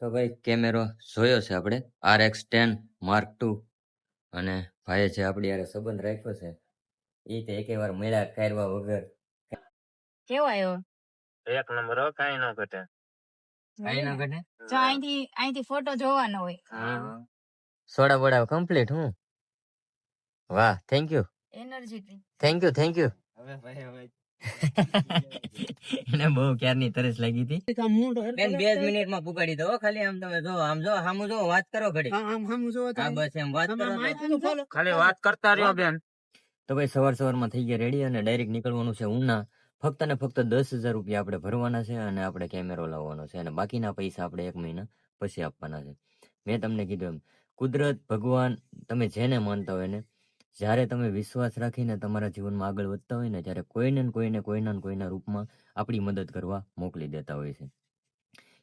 તો ભાઈ કેમેરો જોયો છે આપણે RX10 Mark II અને ભાઈએ જે આપણી યારે સંબંધ રાખ્યો છે એ તે એકે વાર મળ્યા કારવા વગર કેવો આવ્યો? એક નંબર હો, કાંઈ ન ઘટે. કાંઈ ન ઘટે. જો અહીંથી ફોટો જોવાનો હોય. સોડા બોડા કમ્પ્લીટ હું વાહ thank you energy drink. Thank you હવે ભાઈ એને બહુ ક્યારની તરસ લાગી હતી બેન 2 મિનિટમાં પુગાડી દો ખાલી આમ તમે જો આમ જો હામું જો વાત કરો ઘડી હા બસ એમ વાત કરો ખાલી વાત કરતા રહ્યો બેન. તો ભાઈ સવારમાં થઈ ગયા રેડી અને ડાયરેક્ટ નીકળવાનું છે ઉના ફક્ત ને ફક્ત 10,000 રૂપિયા આપણે ભરવાના છે અને આપણે કેમેરો લાવવાનો છે અને બાકીના પૈસા આપણે 1 મહિના પછી આપવાના છે. મેં તમને કીધું એમ કુદરત ભગવાન તમે જેને માનતા હોય ને જ્યારે તમે વિશ્વાસ રાખીને તમારા જીવનમાં આગળ વધતા હોય ને ત્યારે કોઈને ને કોઈના રૂપમાં આપણી મદદ કરવા મોકલી દેતા હોય છે.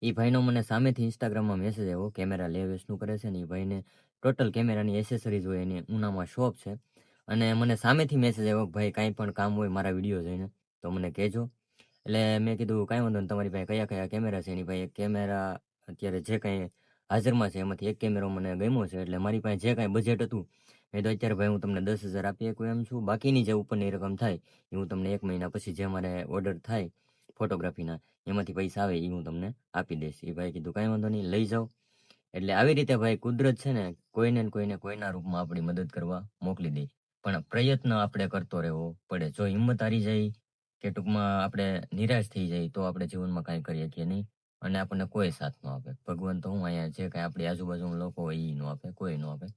એ ભાઈનો મને સામેથી ઇન્સ્ટાગ્રામમાં મેસેજ આવ્યો કેમેરા લે વેચનું કરે છે ને એ ભાઈને ટોટલ કેમેરાની એસેસરીઝ હોય એની ઉનામાં શોપ છે અને મને સામેથી મેસેજ આવ્યો કે ભાઈ કાંઈ પણ કામ હોય મારા વિડીયો જોઈને તો મને કહેજો. એટલે મેં કીધું કાંઈ વાંધો નહીં તમારી પાસે કયા કેમેરા છે એની પાસે એક કેમેરા અત્યારે જે કાંઈ હાજરમાં છે એમાંથી એક કેમેરો મને ગમ્યો છે એટલે મારી પાસે જે કાંઈ બજેટ હતું એ તો અત્યારે ભાઈ હું તમને 10,000 આપી શકું એમ છું બાકીની જે ઉપરની રકમ થાય એ હું તમને 1 મહિના પછી જે મારે ઓર્ડર થાય ફોટોગ્રાફીના એમાંથી પૈસા આવે એ હું તમને આપી દઈશ. એ ભાઈ કીધું કાંઈ વાંધો નહીં લઈ જાઓ. એટલે આવી રીતે ભાઈ કુદરત છે ને કોઈને કોઈના રૂપમાં આપણી મદદ કરવા મોકલી દે પણ પ્રયત્ન આપણે કરતો રહેવો પડે. જો હિંમત હારી જાય કે ટૂંકમાં આપણે નિરાશ થઈ જાય તો આપણે જીવનમાં કાંઈ કરી શકીએ નહીં અને આપણને કોઈ સાથ ન આપે. ભગવાન તો હું અહીંયા જે કાંઈ આપણી આજુબાજુમાં લોકો હોય એ ન આપે કોઈ ન આપે.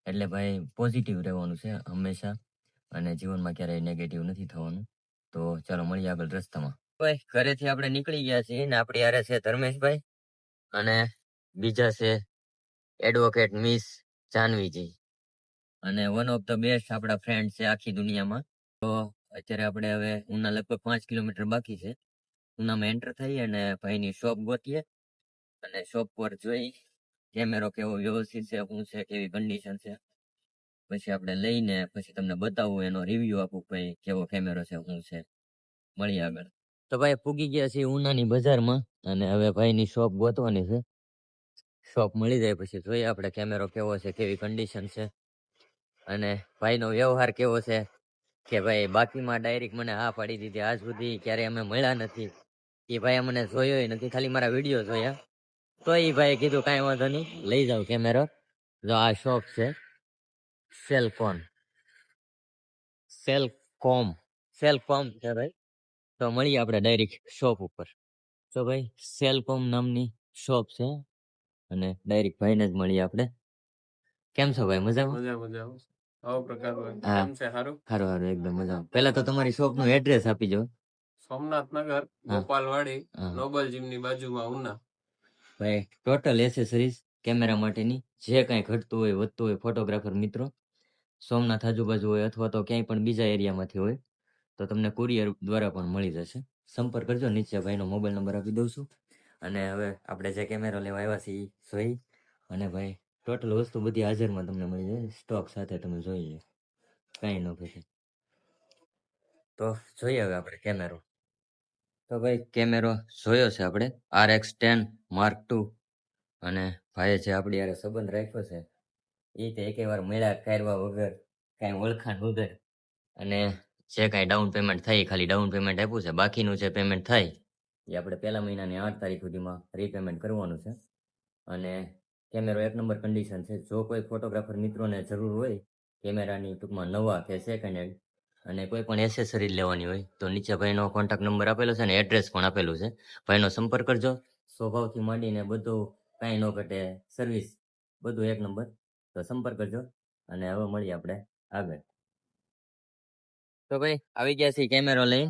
એટલે ભાઈ પોઝિટિવ રહેવાનું છે હંમેશા અને જીવનમાં ક્યારેય નેગેટિવ નથી થવાનું. તો ચાલો મળીએ આગળ રસ્તામાં. ભાઈ ઘરેથી આપણે નીકળી ગયા છીએ ને આપણી હારે છે ધર્મેશભાઈ અને બીજા છે એડવોકેટ મિસ જાનવીજી અને વન ઓફ ધ બેસ્ટ આપણા ફ્રેન્ડ છે આખી દુનિયામાં. તો અત્યારે આપણે હવે ઉના લગભગ 5 કિલોમીટર બાકી છે. ઉનામાં એન્ટર થઈ અને ભાઈની શોપ ગોતીએ અને શોપ પર જોઈ કેમેરો કેવો વ્યવસ્થિત છે શું છે કેવી કન્ડિશન છે પછી આપણે લઈને પછી તમને બતાવું એનો રિવ્યુ આપું ભાઈ કેવો કેમેરો છે શું છે. મળીએ આગળ. તો ભાઈ પૂગી ગયા છીએ ઉનાની બજારમાં અને હવે ભાઈની શોપ ગોતવાની છે. શોપ મળી જાય પછી જોઈએ આપણે કેમેરો કેવો છે કેવી કન્ડિશન છે અને ભાઈનો વ્યવહાર કેવો છે કે ભાઈ બાકીમાં ડાયરેક્ટ મને હા પાડી દીધી આજ સુધી ક્યારે અમે મળ્યા નથી. એ ભાઈ મને જોયો નથી ખાલી મારા વિડીયો જોયા તો એ ભાઈ કીધું કાંઈ વાંધો નહીં લઈ જાવ કેમેરો. જો આ શોપ છે સેલકોમ છે ભાઈ. તો મળીએ આપણે ડાયરેક્ટ શોપ ઉપર. તો ભાઈ સેલકોમ નામની શોપ છે અને ડાયરેક્ટ ભાઈને જ મળીએ આપણે. કેમ છો ભાઈ મજામાં? હારું એકદમ મજામાં. પહેલા તો તમારી શોપ નું એડ્રેસ આપી દો. સોમનાથનગર ગોપાલવાડી નોબલ જીમ ની બાજુમાં ઉના. ભાઈ ટોટલ એસેસરીઝ કેમેરા માટેની જે કાંઈ ઘટતું હોય વધતું હોય ફોટોગ્રાફર મિત્રો સોમનાથ આજુબાજુ હોય અથવા તો ક્યાંય પણ બીજા એરિયામાંથી હોય તો તમને કુરિયર દ્વારા પણ મળી જશે. સંપર્ક કરજો નીચે ભાઈનો મોબાઈલ નંબર આપી દઉં છું. અને હવે આપણે જે કેમેરો લેવા આવ્યા છીએ જોઈ અને ભાઈ ટોટલ વસ્તુ બધી હાજરમાં તમને મળી જાય સ્ટોક સાથે તમે જોઈ લો કાંઈ ન ઘટે. તો જોઈએ હવે આપણે કેમેરો. તો ભાઈ કેમેરો જોયો છે આપણે RX10 Mark II અને ભાઈએ જે આપણી યારે સંબંધ રાખ્યો છે એ તે એકે વાર મળ્યા કારવા વગર કાંઈ ઓળખાણ વગર અને જે કાંઈ ડાઉન પેમેન્ટ થાય ખાલી ડાઉન પેમેન્ટ આપ્યું છે બાકીનું જે પેમેન્ટ થાય એ આપણે પહેલા મહિનાની 8 તારીખ સુધીમાં રીપેમેન્ટ કરવાનું છે. અને કેમેરો 1 નંબર કન્ડિશન છે. જો કોઈ ફોટોગ્રાફર મિત્રોને જરૂર હોય કેમેરાની ટૂંકમાં નવા કે સેકન્ડ હેન્ડ અને કોઈ પણ એસેસરીઝ લેવાની હોય તો નીચે ભાઈનો કોન્ટેક્ટ નંબર આપેલો છે અને એડ્રેસ પણ આપેલું છે. ભાઈનો સંપર્ક કરજો. સ્વભાવથી માંડીને બધું કાંઈ ન ઘટે સર્વિસ બધું 1 નંબર. તો સંપર્ક કરજો અને હવે મળીએ આપણે આગળ. તો ભાઈ આવી ગયા છે કેમેરો લઈ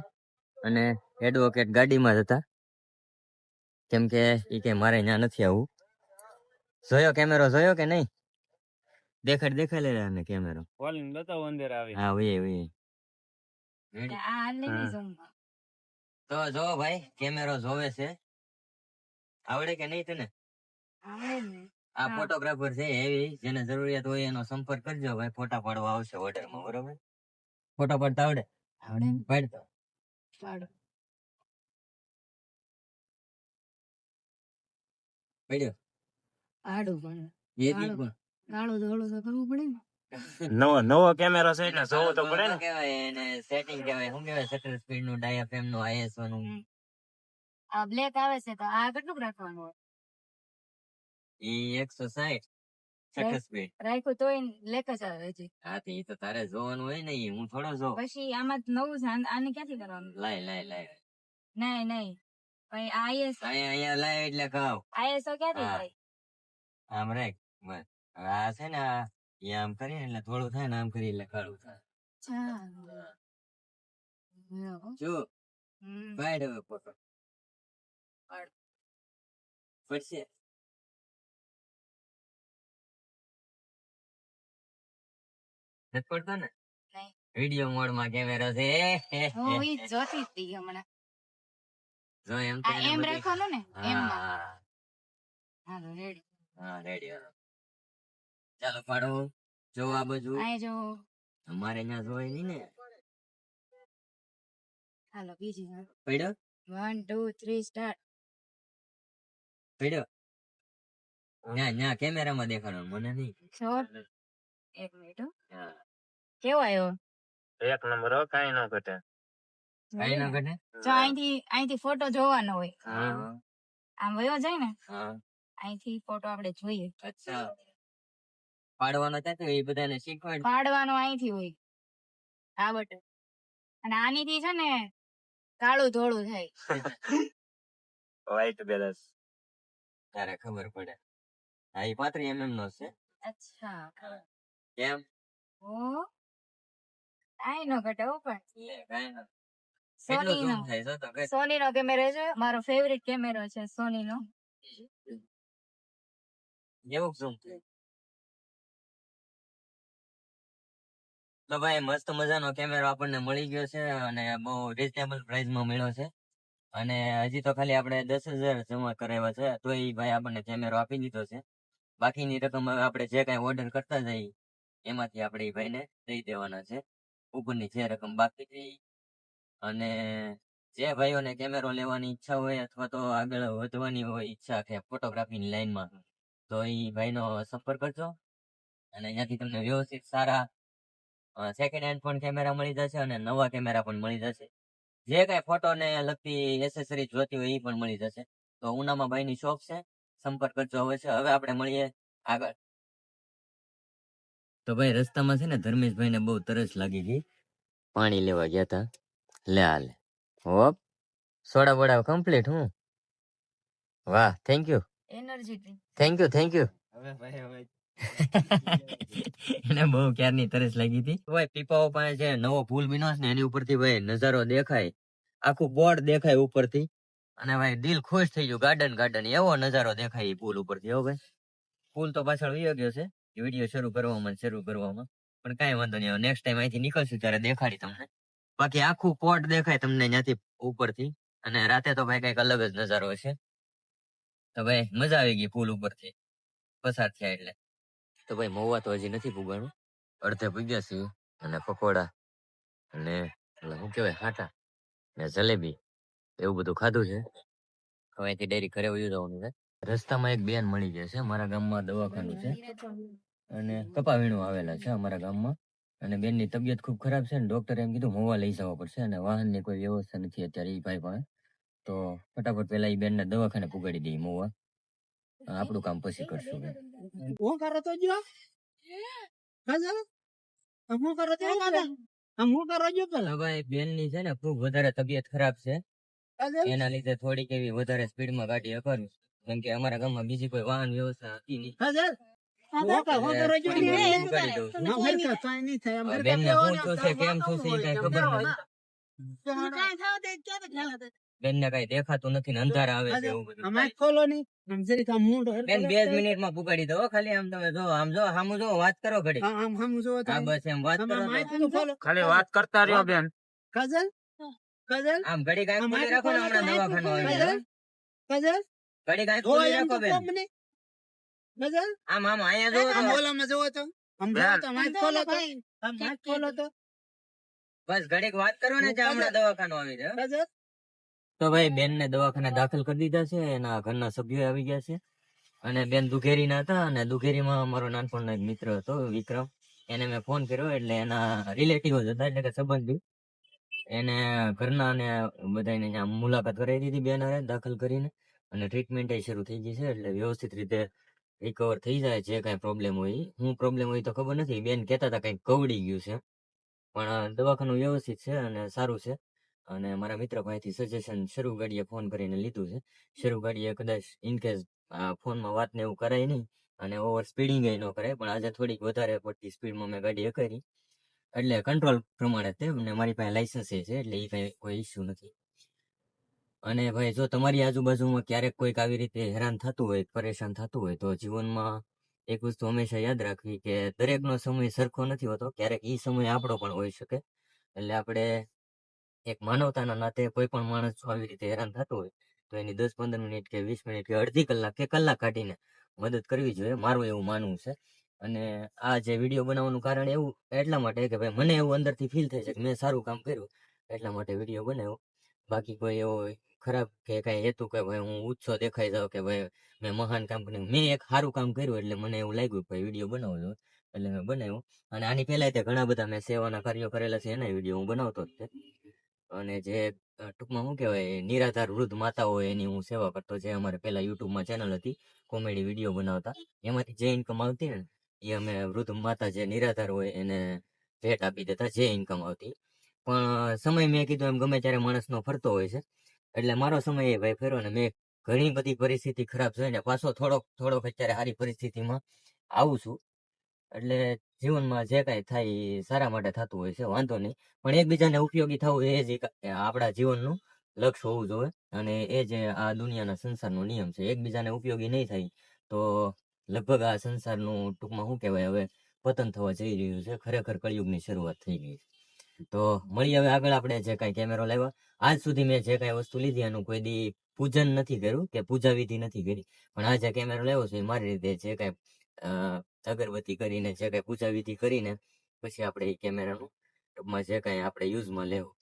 અને એડવોકેટ ગાડીમાં જ હતા કેમ કે એ કે મારે ત્યાં નથી આવું. જોયો કેમેરો જોયો કે નહીં? દેખાડ લે આને કેમેરો ખોલીને બતાવો અંદર આવી. હા ઓય તો જો ભાઈ કેમેરો જોવે છે આવડે કે નહીં તને? આ ફોટોગ્રાફર છે એવી જેને જરૂરિયાત હોય એનો સંપર્ક કરજો ભાઈ ફોટા પાડવા આવશે ઓર્ડરમાં બરોબર. ફોટા પાડતા આવડે? પાડતો પડ્યો આડું પણ એ દી પણ ગાળો દોડો તો કરવું પડે ને. નવો કેમેરો છે એટલે જોવું તો પડે ને. કહેવાય એને સેટિંગ કહેવાય શું કહેવાય શટર સ્પીડ નું ડાયાફ્રેમ નું ISO નું આ બ્લેક આવે છે તો આ કેટલું રાખવાનું હોય? ઈ 160 શટર સ્પીડ રાખ્યું તોય બ્લેક જ આવે હજી. હા તો ઈ તો તારે જોવાનું હોય ને ઈ હું થોડો જો પછી આમાં નવું છે આને ક્યાંથી કરવાનું? લાય નહીં પછી અહીંયા લાય એટલે ખાવ ISO ક્યાંથી હા. થાય? આમ રાખ બસ હવે આ છે ને ઈ આમ કરીએ ને એટલે થોડું થાય ને આમ કરી એટલે કાળું થાય જો પાડ હવે ફોટો પડશે નથી પડતો ને નહીં. વિડિયો મોડ માં કેમેરો છે હું ઈ જ જોતી જ હતી હમણાં. જો એમ તો આ એને એમ બધી- રાખવાનું ને એમમાં. હા હાલો રેડી. હા રેડી ચાલો પાડો જો આ બાજુ આ જો અમારે અહીંયા જોઈ નહીં ને હાલો બીજી વાર. પડ્યો 1 2 3 સ્ટાર્ટ. પડ્યો ન્યા કેમેરામાં દેખાડો મને નહીં શોટ. એક મિનિટ હો. હા. કેવો આવ્યો? એક નંબર હો, કાંઈ ન ઘટે. કઈ ન ઘટે જો અહીંથી ફોટો જોવાનો હોય. હા આમ વયો જાય ને હા અહીંથી ફોટો આપણે જોઈએ. અચ્છા પાડવાનો થાય એ બધાને શીખવાડ પાડવાનો અહીંથી હોય આ બટન. અને આનીથી છે ને કાળું ધોળું થાય. White balance. તારે ખબર પડે હા એ 35 mm નો છે અચ્છા. કેમ ઓ આઈ નો ઘટે હો પણ. કાંઈ ન. કેટલું સોની નો zoom થાય જો તો કઈ. સોની નો કેમેરો છે મારો ફેવરિટ કેમેરો છે સોની નો. કેવું zoom થાય તો ભાઈ મસ્ત મજાનો કેમેરો આપણને મળી ગયો છે અને બહુ રીઝનેબલ પ્રાઇસ માં મળ્યો છે અને હજી તો ખાલી આપણે 10,000 જમા કરાવ્યા છે તો એ ભાઈ આપણને કેમેરો આપી દીધો છે બાકીની રકમ હવે આપણે જે કાંઈ ઓર્ડર કરતા જઈએ એમાંથી આપણે એ ભાઈને દઈ દેવાના છે ઉપરની જે રકમ બાકી છે ઈ. અને જે ભાઈઓને કેમેરો લેવાની ઈચ્છા હોય અથવા તો આગળ વધવાની હોય ઈચ્છા કે ફોટોગ્રાફીની લાઈનમાં તો એ ભાઈનો સંપર્ક કરજો અને અહીંયાથી તમને વ્યવસ્થિત સારા સેકન્ડ હેન્ડ પણ કેમેરા મળી જશે અને નવા કેમેરા પણ મળી જશે જે કાંઈ ફોટો ને લગતી એસેસરી જોતી હોય એ પણ મળી જશે તો ઉનામાં ભાઈની શોપ છે સંપર્ક કરજો અવશ્ય હવે આપણે મળીએ આગળ તો ભાઈ રસ્તામાં છે ને ધર્મેશભાઈને બહુ તરસ લાગી ગઈ પાણી લેવા ગયા હતા લે હાલે હોપ સોડા બોડા કમ્પ્લીટ હું વાહ thank you energy drink. Thank you એને બહુ ક્યારની તરસ લાગી હતી ભાઈ પીપાઓ પાસે જે નવો પુલ બન્યો છે ને એની ઉપરથી ભાઈ નજારો દેખાય આખું બોર્ડ દેખાય ઉપરથી અને ભાઈ દિલ ખુશ થઈ ગયું ગાર્ડન એવો નજારો દેખાય એ પુલ ઉપરથી હો ભાઈ પુલ તો પાછળ વયો ગયો છે વિડીયો શરૂ કરવામાં પણ કાંઈ વાંધો નહીં નેક્સ્ટ ટાઈમ અહીંથી નીકળશું ત્યારે દેખાડી તમને બાકી આખું પોટ દેખાય તમને ત્યાંથી ઉપરથી અને રાતે તો ભાઈ કઈક અલગ જ નજારો હશે તો ભાઈ મજા આવી ગઈ પુલ ઉપરથી પસાર થયા એટલે તો ભાઈ મહુવા તો હજી નથી પૂગવાનું અડધે પૂગ્યા છીએ અને પકોડા અને શું કહેવાય હાટા ને જલેબી એવું બધું ખાધું છે હવે અહીંથી ડાયરેક્ટ ઘરે વયું જવાનું છે રસ્તામાં એક બેન મળી જાય છે મારા ગામમાં દવાખાનું છે અને કપા વીણું આવેલા છે અમારા ગામમાં અને બેનની તબિયત ખૂબ ખરાબ છે ને ડોક્ટરે એમ કીધું મહુવા લઈ જવા પડશે અને વાહનની કોઈ વ્યવસ્થા નથી અત્યારે એ ભાઈ પાસે તો ફટાફટ પેલા એ બેનને દવાખાને પુગાડી દઈએ મહુવા આપણું કામ પછી કરશું ભાઈ હું કરો તો જો કાજલ હું કરો તો કાજલ હું કરો જો પેલા ભાઈ બેન ની છે ને ખૂબ વધારે તબિયત ખરાબ છે કાજલ એના લીધે થોડીક એવી વધારે સ્પીડમાં ગાડી હકારું કેમ કે અમારા ગામમાં બીજી કોઈ વાહન વ્યવસ્થા હતી નહીં કાજલ હું કરો જો થોડી ઘણી પુગાડી દઉં છું. ના હરકત કાંઈ નહીં થાય હવે બેનને શું થયું છે કેમ થયું છે એ કઈ ખબર નથી બેનને કઈ દેખાતું નથી ને અંધારા આવે છે એવું બધું અમાર ખોલો નહીં આમ જરીક આમ મૂંઢો બેન 2 મિનિટમાં પુગાડી દો ખાલી આમ તમે જો આમ જો સામું જો વાત કરો ઘડી આમ આમ જો હા બસ એમ વાત કરો તો. ખોલો ખાલી વાત કરતા રહ્યો બેન. કાજલ કાજલ આમ ઘડી કાંઈ ખોલી રાખો ને હમણાં દવાખાનું આવી જાય. કાજલ ઘડી કાંઈ જો ખોલી એમ રાખો તો બેન મને કાજલ આમ અહીંયા જો આમ તો. ઓલામાં જોવો તો આમ જોવો તો માઈક ખોલો તો આમ માઈક ખોલો તો બસ ઘડીક વાત કરો ને ત્યાં હમણાં દવાખાનું આવી જાય કાજલ તો ભાઈ બેન ને દવાખાને દાખલ કરી દીધા છે એના ઘરના સભ્યો આવી ગયા છે અને બેન દુઘેરીના હતા, અને દુઘેરીમાં અમારો નાનપણનો એક મિત્ર હતો વિક્રમ. એને મેં ફોન કર્યો, એટલે એના રિલેટિવ જ હતા, એટલે કે સંબંધી. એને ઘરના અને બધાને ત્યાં મુલાકાત કરાવી દીધી બેન હારે દાખલ કરીને, અને ટ્રીટમેન્ટ શરૂ થઈ ગઈ છે. એટલે વ્યવસ્થિત રીતે રિકવર થઈ જાય. જે કાંઈ પ્રોબ્લેમ હોય ઈ. શું પ્રોબ્લેમ હોય તો ખબર નથી. બેન કહેતા હતા કંઈક કવડી ગયું છે, પણ દવાખાનું વ્યવસ્થિત છે અને સારું છે. અને મારા મિત્ર પાસેથી સજેશન શરૂ ગાડીએ ફોન કરીને લીધું છે. શરૂ ગાડીએ કદાચ ઇનકેસ ફોનમાં વાત ને એવું કરાય નહીં, અને ઓવર સ્પીડિંગ ન કરાય, પણ આજે થોડીક વધારે પડતી સ્પીડમાં મેં ગાડી હકારી, એટલે કંટ્રોલ પ્રમાણે તે. અને મારી પાસે લાયસન્સ છે, એટલે એ કઈ કોઈ ઇસ્યુ નથી. અને ભાઈ, જો તમારી આજુબાજુમાં ક્યારેક કોઈક આવી રીતે હેરાન થતું હોય, પરેશાન થતું હોય, તો જીવનમાં એક વસ્તુ હંમેશા યાદ રાખવી કે દરેકનો સમય સરખો નથી હોતો. ક્યારેક એ સમય આપણો પણ હોઈ શકે. એટલે આપણે એક માનવતાના નાતે કોઈ પણ માણસ જો આવી રીતે હેરાન થતો હોય, તો એની 10-15 મિનિટ કે 20 મિનિટ કે અડધી કલાક કે કલાક કાઢીને મદદ કરવી જોઈએ, મારું એવું માનવું છે. અને આ જે વિડીયો બનાવવાનું કારણ એવું એટલા માટે કે ભાઈ મને એવું અંદરથી ફીલ થાય છે કે મેં સારું કામ કર્યું, એટલા માટે વિડીયો બનાવ્યો. બાકી કોઈ એવો ખરાબ કે કાંઈ હેતુ કે ભાઈ હું ઊંચો દેખાઈ જાઉં કે ભાઈ મેં મહાન કામ કર્યું, મેં એક સારું કામ કર્યું, એટલે મને એવું લાગ્યું કે વિડીયો બનાવવો જોઈએ, એટલે મેં બનાવ્યો. અને આની પહેલા તે ઘણા બધા મેં સેવાના કાર્યો કરેલા છે, એના વિડીયો હું બનાવતો જ છે. અને જે ટૂંકમાં શું કહેવાય, નિરાધાર વૃદ્ધ માતા હોય એની હું સેવા કરતો. જે અમારે પહેલા યુટ્યુબમાં ચેનલ હતી, કોમેડી વિડીયો બનાવતા, એમાંથી જે ઇન્કમ આવતી ને એ અમે વૃદ્ધ માતા જે નિરાધાર હોય એને ભેટ આપી દેતા, જે ઇન્કમ આવતી. પણ સમય મેં કીધું એમ ગમે ત્યારે માણસનો ફરતો હોય છે, એટલે મારો સમય એ ભાઈ ફેરો, ને મેં ઘણી બધી પરિસ્થિતિ ખરાબ જોઈને પાછો થોડોક અત્યારે સારી પરિસ્થિતિમાં આવું છું. એટલે જીવનમાં જે કાંઈ થાય એ સારા માટે થતું હોય છે, વાંધો નહીં. પણ એકબીજાને ઉપયોગી થવું એ જ આપણા જીવનનું લક્ષ્ય હોવું જોઈએ. અને એ જે આ દુનિયાના સંસારનો નિયમ છે. એકબીજાને ઉપયોગી નહીં થાય તો લગભગ આ સંસારનું ટૂંકમાં શું કહેવાય, હવે પતન થવા જઈ રહ્યું છે. ખરેખર કળિયુગની શરૂઆત થઈ ગઈ છે. તો મળીએ હવે આગળ. આપણે જે કાંઈ કેમેરો લાવ્યા, આજ સુધી મેં જે કાંઈ વસ્તુ લીધી એનું કોઈ દી પૂજન નથી કર્યું કે પૂજા વિધિ નથી કરી, પણ આ જે કેમેરો લાવ્યો છે એ મારી રીતે જે કાંઈ અગરબત્તી કરીને જે કાંઈ પૂજા વિધિ કરીને પછી આપણે એ કેમેરાનું ટૂંકમાં જે કાંઈ આપણે યુઝમાં લેવું.